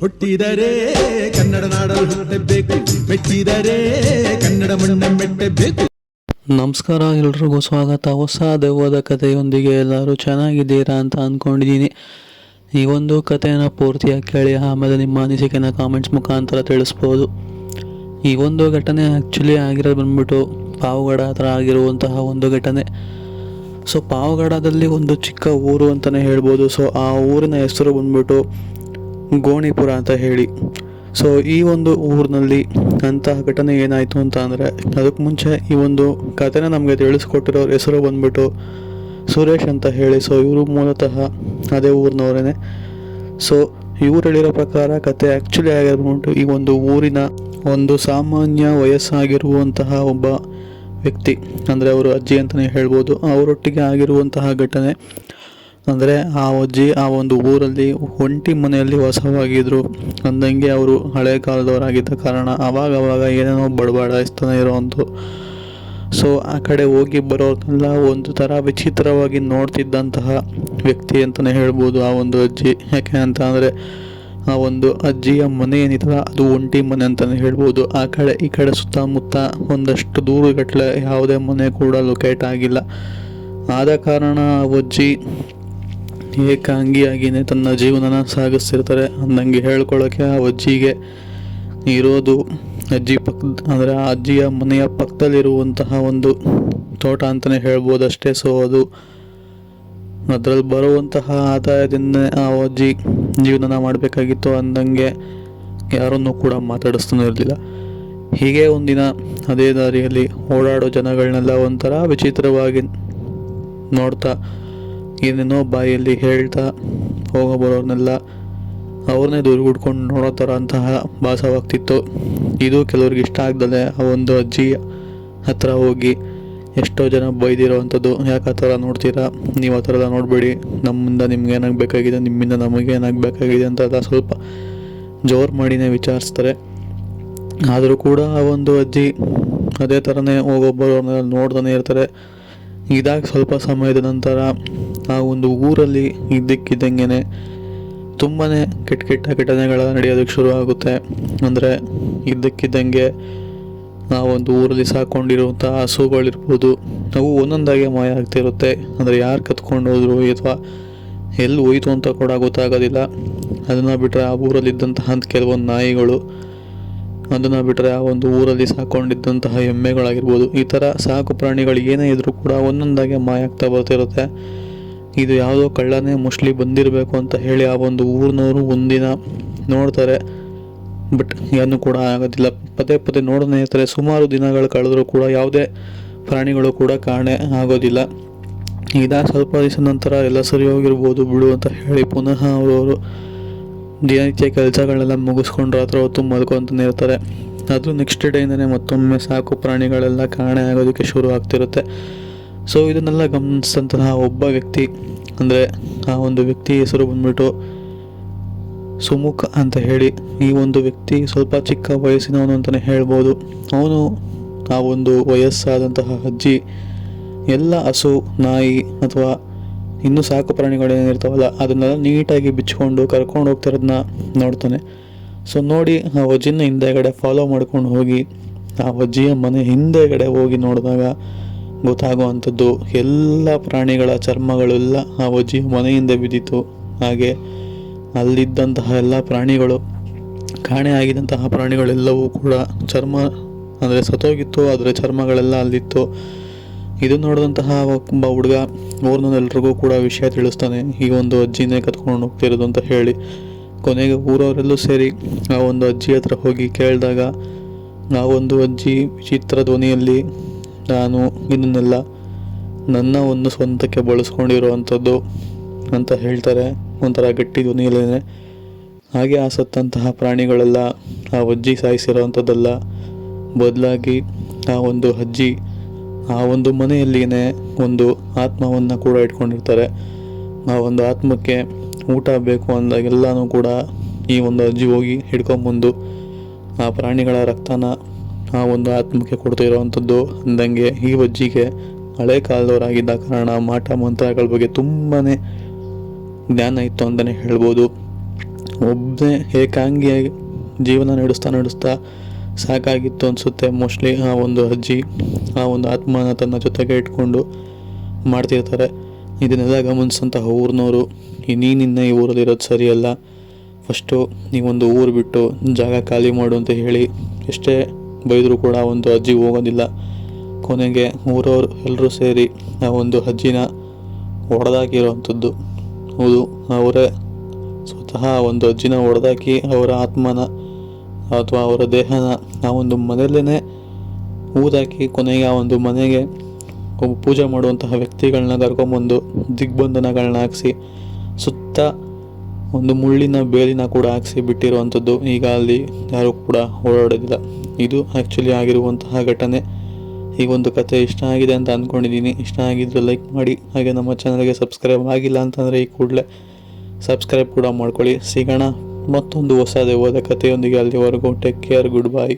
ಹುಟ್ಟಿದರೆ ಕನ್ನಡ ನಾಡಲು ಹುಟ್ಟಬೇಕು, ಮೆಟ್ಟಿದರೆ ಕನ್ನಡ ಮಣ್ಣ ಮೆಟ್ಟಬೇಕು. ನಮಸ್ಕಾರ, ಎಲ್ರಿಗೂ ಸ್ವಾಗತ. ಹೊಸ ದೆವ್ವದ ಕಥೆಯೊಂದಿಗೆ ಎಲ್ಲರೂ ಚೆನ್ನಾಗಿದ್ದೀರಾ ಅಂತ ಅಂದ್ಕೊಂಡಿದ್ದೀನಿ. ಈ ಒಂದು ಕಥೆಯನ್ನು ಪೂರ್ತಿಯಾಗಿ ಕೇಳಿ ಆಮೇಲೆ ನಿಮ್ಮ ಅನಿಸಿಕೆನ ಕಾಮೆಂಟ್ಸ್ ಮುಖಾಂತರ ತಿಳಿಸ್ಬೋದು. ಈ ಒಂದು ಘಟನೆ ಆ್ಯಕ್ಚುಲಿ ಆಗಿರೋದು ಬಂದ್ಬಿಟ್ಟು ಪಾವಗಡ ಹತ್ರ ಆಗಿರುವಂತಹ ಒಂದು ಘಟನೆ. ಸೊ ಪಾವಗಡದಲ್ಲಿ ಒಂದು ಚಿಕ್ಕ ಊರು ಅಂತಲೇ ಹೇಳ್ಬೋದು. ಸೊ ಆ ಊರಿನ ಹೆಸರು ಬಂದ್ಬಿಟ್ಟು ಗೋಣಿಪುರ ಅಂತ ಹೇಳಿ. ಸೊ ಈ ಒಂದು ಊರಿನಲ್ಲಿ ಅಂತಹ ಘಟನೆ ಏನಾಯಿತು ಅಂತ ಅಂದರೆ, ಅದಕ್ಕೆ ಮುಂಚೆ ಈ ಒಂದು ಕಥೆನ ನಮಗೆ ತಿಳಿಸ್ಕೊಟ್ಟಿರೋರ ಹೆಸರು ಬಂದ್ಬಿಟ್ಟು ಸುರೇಶ್ ಅಂತ ಹೇಳಿ. ಸೊ ಇವರು ಮೂಲತಃ ಅದೇ ಊರಿನವರೇ. ಸೊ ಇವ್ರು ಹೇಳಿರೋ ಪ್ರಕಾರ ಕತೆ ಆ್ಯಕ್ಚುಲಿ ಆಗಿರ್ಬಿಟ್ಟು ಈ ಒಂದು ಊರಿನ ಒಂದು ಸಾಮಾನ್ಯ ವಯಸ್ಸಾಗಿರುವಂತಹ ಒಬ್ಬ ವ್ಯಕ್ತಿ, ಅಂದರೆ ಅವರು ಅಜ್ಜಿ ಅಂತಲೇ ಹೇಳ್ಬೋದು, ಅವರೊಟ್ಟಿಗೆ ಆಗಿರುವಂತಹ ಘಟನೆ. ಅಂದರೆ ಆ ಅಜ್ಜಿ ಆ ಒಂದು ಊರಲ್ಲಿ ಒಂಟಿ ಮನೆಯಲ್ಲಿ ವಾಸವಾಗಿದ್ದರು ಅಂದಂಗೆ. ಅವರು ಹಳೆ ಕಾಲದವರಾಗಿದ್ದ ಕಾರಣ ಅವಾಗವಾಗ ಏನೇನೋ ಬಡಬಡಿಸ್ತಾನೆ ಇರೋವಂಥದ್ದು. ಸೊ ಆ ಕಡೆ ಹೋಗಿ ಬರೋರ್ನೆಲ್ಲ ಒಂದು ಥರ ವಿಚಿತ್ರವಾಗಿ ನೋಡ್ತಿದ್ದಂತಹ ವ್ಯಕ್ತಿ ಅಂತಲೇ ಹೇಳ್ಬೋದು ಆ ಒಂದು ಅಜ್ಜಿ. ಯಾಕೆ ಅಂತ ಅಂದರೆ ಆ ಒಂದು ಅಜ್ಜಿಯ ಮನೆ ಏನಿತ್ತಲ್ಲ ಅದು ಒಂಟಿ ಮನೆ ಅಂತಲೇ ಹೇಳ್ಬೋದು. ಆ ಕಡೆ ಈ ಕಡೆ ಸುತ್ತಮುತ್ತ ಒಂದಷ್ಟು ದೂರಗಟ್ಟಲೆ ಯಾವುದೇ ಮನೆ ಕೂಡ ಲೊಕೇಟ್ ಆಗಿಲ್ಲ. ಆದ ಕಾರಣ ಆ ಅಜ್ಜಿ ಏಕಾಂಗಿಯಾಗಿಯೇ ತನ್ನ ಜೀವನನ ಸಾಗಿಸ್ತಿರ್ತಾರೆ ಅಂದಂಗೆ ಹೇಳ್ಕೊಳ್ಳೋಕ್ಕೆ. ಆ ಅಜ್ಜಿಗೆ ಇರೋದು ಅಜ್ಜಿ ಅಂದರೆ ಆ ಅಜ್ಜಿಯ ಮನೆಯ ಪಕ್ಕದಲ್ಲಿರುವಂತಹ ಒಂದು ತೋಟ ಅಂತಲೇ ಹೇಳ್ಬೋದು ಅಷ್ಟೇ. ಸೊ ಅದರಲ್ಲಿ ಬರುವಂತಹ ಆದಾಯದಿಂದ ಆ ಅಜ್ಜಿ ಜೀವನ ಮಾಡಬೇಕಾಗಿತ್ತು ಅಂದಂಗೆ ಯಾರನ್ನೂ ಕೂಡ ಮಾತಾಡಿಸ್ತಾನೆ ಇರಲಿಲ್ಲ. ಹೀಗೆ ಒಂದಿನ ಅದೇ ದಾರಿಯಲ್ಲಿ ಓಡಾಡೋ ಜನಗಳನ್ನೆಲ್ಲ ಒಂಥರ ವಿಚಿತ್ರವಾಗಿ ನೋಡ್ತಾ ಏನೇನೋ ಬಾಯಲ್ಲಿ ಹೇಳ್ತಾ ಹೋಗೋ ಬರೋರ್ನೆಲ್ಲ ಅವ್ರನ್ನೇ ದುರ್ಗುಡ್ಕೊಂಡು ನೋಡೋ ಥರ ಅಂತಹ ಭಾಸವಾಗ್ತಿತ್ತು. ಇದು ಕೆಲವ್ರಿಗೆ ಇಷ್ಟ ಆಗ್ದಲೆ ಆ ಒಂದು ಅಜ್ಜಿಯ ಹತ್ರ ಹೋಗಿ ಎಷ್ಟೋ ಜನ ಬೈದಿರೋ ಅಂಥದ್ದು. ಯಾಕೆ ಆ ಥರ ನೋಡ್ತೀರಾ, ನೀವು ಆ ಥರ ಎಲ್ಲ ನೋಡಬೇಡಿ, ನಮ್ಮಿಂದ ನಿಮ್ಗೆ ಏನಾಗಬೇಕಾಗಿದೆ, ನಿಮ್ಮಿಂದ ನಮಗೆ ಏನಾಗಬೇಕಾಗಿದೆ ಅಂತೆಲ್ಲ ಸ್ವಲ್ಪ ಜೋರು ಮಾಡಿನೇ ವಿಚಾರಿಸ್ತಾರೆ. ಆದರೂ ಕೂಡ ಆ ಒಂದು ಅಜ್ಜಿ ಅದೇ ಥರನೇ ಹೋಗೊಬ್ಬರವ್ರನ್ನೆಲ್ಲ ನೋಡ್ತಾನೆ ಇರ್ತಾರೆ. ಇದಾಗಿ ಸ್ವಲ್ಪ ಸಮಯದ ನಂತರ ಆ ಒಂದು ಊರಲ್ಲಿ ಇದ್ದಕ್ಕಿದ್ದಂಗೆ ತುಂಬಾ ಕೆಟ್ಟ ಘಟನೆಗಳ ನಡೆಯೋದಕ್ಕೆ ಶುರು ಆಗುತ್ತೆ. ಅಂದರೆ ಇದ್ದಕ್ಕಿದ್ದಂಗೆ ಆ ಒಂದು ಊರಲ್ಲಿ ಸಾಕೊಂಡಿರುವಂಥ ಹಸುಗಳಿರ್ಬೋದು, ಅವು ಒಂದೊಂದಾಗೆ ಮಾಯ ಆಗ್ತಿರುತ್ತೆ. ಅಂದರೆ ಯಾರು ಕತ್ಕೊಂಡು ಹೋದ್ರು ಅಥವಾ ಎಲ್ಲಿ ಹೋಯ್ತು ಅಂತ ಕೂಡ ಗೊತ್ತಾಗೋದಿಲ್ಲ. ಅದನ್ನು ಬಿಟ್ಟರೆ ಆ ಊರಲ್ಲಿದ್ದಂತಹ ಕೆಲವೊಂದು ನಾಯಿಗಳು, ಅದನ್ನು ಬಿಟ್ಟರೆ ಆ ಒಂದು ಊರಲ್ಲಿ ಸಾಕೊಂಡಿದ್ದಂತಹ ಎಮ್ಮೆಗಳಾಗಿರ್ಬೋದು, ಈ ಥರ ಸಾಕು ಪ್ರಾಣಿಗಳು ಏನೇ ಇದ್ರೂ ಕೂಡ ಒಂದೊಂದಾಗೆ ಮಾಯ ಆಗ್ತಾ ಬರ್ತಿರುತ್ತೆ. ಇದು ಯಾವುದೋ ಕಳ್ಳನೇ ಮೋಸ್ಟ್ಲಿ ಬಂದಿರಬೇಕು ಅಂತ ಹೇಳಿ ಆ ಒಂದು ಊರಿನವರು ಒಂದಿನ ನೋಡ್ತಾರೆ. ಬಟ್ ಏನೂ ಕೂಡ ಆಗೋದಿಲ್ಲ. ಪದೇ ಪದೇ ನೋಡೋದೇ ಇರ್ತಾರೆ. ಸುಮಾರು ದಿನಗಳು ಕಳೆದರೂ ಕೂಡ ಯಾವುದೇ ಪ್ರಾಣಿಗಳು ಕೂಡ ಕಾಣೆ ಆಗೋದಿಲ್ಲ. ಇದಾದ ಸ್ವಲ್ಪ ದಿವಸ ನಂತರ ಎಲ್ಲ ಸರಿ ಹೋಗಿರ್ಬೋದು ಬಿಡು ಅಂತ ಹೇಳಿ ಪುನಃ ಅವರು ದಿನನಿತ್ಯ ಕೆಲಸಗಳೆಲ್ಲ ಮುಗಿಸ್ಕೊಂಡು ರಾತ್ರಿ ಹೊತ್ತು ಮಲ್ಕೊತಾನೆ ಇರ್ತಾರೆ. ಅದು ನೆಕ್ಸ್ಟ್ ಡೇಯಿಂದನೇ ಮತ್ತೊಮ್ಮೆ ಸಾಕು ಪ್ರಾಣಿಗಳೆಲ್ಲ ಕಾಣೆ ಆಗೋದಕ್ಕೆ ಶುರು ಆಗ್ತಿರುತ್ತೆ. ಸೊ ಇದನ್ನೆಲ್ಲ ಗಮನಿಸಿದಂತಹ ಒಬ್ಬ ವ್ಯಕ್ತಿ, ಅಂದರೆ ಆ ಒಂದು ವ್ಯಕ್ತಿ ಹೆಸರು ಬಂದ್ಬಿಟ್ಟು ಸುಮುಖ ಅಂತ ಹೇಳಿ. ಈ ಒಂದು ವ್ಯಕ್ತಿ ಸ್ವಲ್ಪ ಚಿಕ್ಕ ವಯಸ್ಸಿನವನು ಅಂತಲೇ ಹೇಳ್ಬೋದು. ಅವನು ಆ ಒಂದು ವಯಸ್ಸಾದಂತಹ ಅಜ್ಜಿ ಎಲ್ಲ ಹಸು, ನಾಯಿ ಅಥವಾ ಇನ್ನೂ ಸಾಕು ಪ್ರಾಣಿಗಳೇನಿರ್ತಾವಲ್ಲ ಅದನ್ನೆಲ್ಲ ನೀಟಾಗಿ ಬಿಚ್ಕೊಂಡು ಕರ್ಕೊಂಡು ಹೋಗ್ತಿರೋದನ್ನ ನೋಡ್ತಾನೆ. ಸೊ ನೋಡಿ ಆ ಅಜ್ಜಿನ ಹಿಂದೆಗಡೆ ಫಾಲೋ ಮಾಡ್ಕೊಂಡು ಹೋಗಿ ಆ ಅಜ್ಜಿಯ ಮನೆ ಹಿಂದೆಗಡೆ ಹೋಗಿ ನೋಡಿದಾಗ ಗೊತ್ತಾಗುವಂಥದ್ದು ಎಲ್ಲ ಪ್ರಾಣಿಗಳ ಚರ್ಮಗಳೆಲ್ಲ ಆ ಅಜ್ಜಿಯ ಮನೆಯಿಂದ ಬಿದ್ದಿತ್ತು. ಹಾಗೆ ಅಲ್ಲಿದ್ದಂತಹ ಎಲ್ಲ ಪ್ರಾಣಿಗಳು, ಕಾಣೆ ಆಗಿದ್ದಂತಹ ಪ್ರಾಣಿಗಳೆಲ್ಲವೂ ಕೂಡ ಚರ್ಮ ಅಂದರೆ ಸತ್ತೋಗಿತ್ತು, ಅದರ ಚರ್ಮಗಳೆಲ್ಲ ಅಲ್ಲಿತ್ತು. ಇದು ನೋಡಿದಂತಹ ಒಬ್ಬ ಹುಡುಗ ಊರಿನೆಲ್ಲರಿಗೂ ಕೂಡ ವಿಷಯ ತಿಳಿಸ್ತಾನೆ, ಈ ಒಂದು ಅಜ್ಜಿನೇ ಕತ್ಕೊಂಡು ಹೋಗ್ತಿರೋದು ಅಂತ ಹೇಳಿ. ಕೊನೆಗೆ ಊರವರೆಲ್ಲೂ ಸೇರಿ ಆ ಒಂದು ಅಜ್ಜಿ ಹತ್ರ ಹೋಗಿ ಕೇಳಿದಾಗ ಆ ಒಂದು ಅಜ್ಜಿ ವಿಚಿತ್ರ ಧ್ವನಿಯಲ್ಲಿ, ನಾನು ಇದನ್ನೆಲ್ಲ ನನ್ನ ಒಂದು ಸ್ವಂತಕ್ಕೆ ಬಳಸ್ಕೊಂಡಿರುವಂಥದ್ದು ಅಂತ ಹೇಳ್ತಾರೆ, ಒಂಥರ ಗಟ್ಟಿ ಧ್ವನಿಯಲ್ಲೇ. ಹಾಗೆ ಆ ಸತ್ತಂತಹ ಪ್ರಾಣಿಗಳೆಲ್ಲ ಆ ಅಜ್ಜಿ ಸಾಯಿಸಿರೋವಂಥದ್ದೆಲ್ಲ ಬದಲಾಗಿ ಆ ಒಂದು ಅಜ್ಜಿ ಆ ಒಂದು ಮನೆಯಲ್ಲಿನೇ ಒಂದು ಆತ್ಮವನ್ನು ಕೂಡ ಇಟ್ಕೊಂಡಿರ್ತಾರೆ. ಆ ಒಂದು ಆತ್ಮಕ್ಕೆ ಊಟ ಬೇಕು ಅಂದಾಗೆಲ್ಲನೂ ಕೂಡ ಈ ಒಂದು ಅಜ್ಜಿ ಹೋಗಿ ಹಿಡ್ಕೊಂಬಂದು ಆ ಪ್ರಾಣಿಗಳ ರಕ್ತನ ಆ ಒಂದು ಆತ್ಮಕ್ಕೆ ಕೊಡ್ತಿರೋವಂಥದ್ದು. ಅಂದಂಗೆ ಈ ಅಜ್ಜಿಗೆ ಹಳೆ ಕಾಲದವರಾಗಿದ್ದ ಕಾರಣ ಮಾಟ ಮಂತ್ರಗಳ ಬಗ್ಗೆ ತುಂಬಾ ಜ್ಞಾನ ಇತ್ತು ಅಂತಲೇ ಹೇಳ್ಬೋದು. ಒಬ್ಬನೇ ಏಕಾಂಗಿಯಾಗಿ ಜೀವನ ನಡೆಸ್ತಾ ಸಾಕಾಗಿತ್ತು ಅನಿಸುತ್ತೆ. ಮೋಸ್ಟ್ಲಿ ಆ ಒಂದು ಅಜ್ಜಿ ಆ ಒಂದು ಆತ್ಮನ ತನ್ನ ಜೊತೆಗೆ ಇಟ್ಕೊಂಡು ಮಾಡ್ತಿರ್ತಾರೆ. ಇದನ್ನೆಲ್ಲ ಗಮನಿಸಂತಹ ಊರಿನವರು ನೀನಿನ್ನ ಈ ಊರಲ್ಲಿರೋದು ಸರಿಯಲ್ಲ, ಫಸ್ಟು ನೀವೊಂದು ಊರು ಬಿಟ್ಟು ಜಾಗ ಖಾಲಿ ಮಾಡು ಅಂತ ಹೇಳಿ ಎಷ್ಟೇ ಬೈದರೂ ಕೂಡ ಒಂದು ಅಜ್ಜಿ ಹೋಗೋದಿಲ್ಲ. ಕೊನೆಗೆ ಊರವ್ರು ಎಲ್ಲರೂ ಸೇರಿ ಆ ಒಂದು ಅಜ್ಜಿನ ಹೊಡೆದಾಕಿರೋವಂಥದ್ದು. ಹೌದು, ಅವರೇ ಸ್ವತಃ ಒಂದು ಅಜ್ಜಿನ ಹೊಡೆದಾಕಿ ಅವರ ಆತ್ಮನ ಅಥವಾ ಅವರ ದೇಹನ ಆ ಒಂದು ಮನೆಯಲ್ಲೇ ಊದಾಕಿ ಕೊನೆಗೆ ಆ ಒಂದು ಮನೆಗೆ ಒಬ್ಬ ಪೂಜೆ ಮಾಡುವಂತಹ ವ್ಯಕ್ತಿಗಳನ್ನ ಕರ್ಕೊಂಬಂದು ದಿಗ್ಬಂಧನಗಳನ್ನ ಹಾಕಿಸಿ ಸುತ್ತ ಒಂದು ಮುಳ್ಳಿನ ಬೇಲಿನ ಕೂಡ ಹಾಕಿಸಿ ಬಿಟ್ಟಿರುವಂಥದ್ದು. ಈಗ ಅಲ್ಲಿ ಯಾರೂ ಕೂಡ ಓಡಾಡೋದಿಲ್ಲ. ಇದು ಆ್ಯಕ್ಚುಲಿ ಆಗಿರುವಂತಹ ಘಟನೆ. ಈ ಒಂದು ಕತೆ ಇಷ್ಟ ಆಗಿದೆ ಅಂತ ಅಂದ್ಕೊಂಡಿದ್ದೀನಿ. ಇಷ್ಟ ಆಗಿದ್ರೆ ಲೈಕ್ ಮಾಡಿ, ಹಾಗೆ ನಮ್ಮ ಚಾನಲ್ಗೆ ಸಬ್ಸ್ಕ್ರೈಬ್ ಆಗಿಲ್ಲ ಅಂತಂದರೆ ಈ ಕೂಡಲೇ ಸಬ್ಸ್ಕ್ರೈಬ್ ಕೂಡ ಮಾಡ್ಕೊಳ್ಳಿ. ಸಿಗೋಣ ಮತ್ತೊಂದು ಹೊಸ ದೆವ್ವದ ಕಥೆಯೊಂದಿಗೆ. ಅಲ್ಲಿವರೆಗೂ ಟೇಕ್ ಕೇರ್, ಗುಡ್ ಬೈ.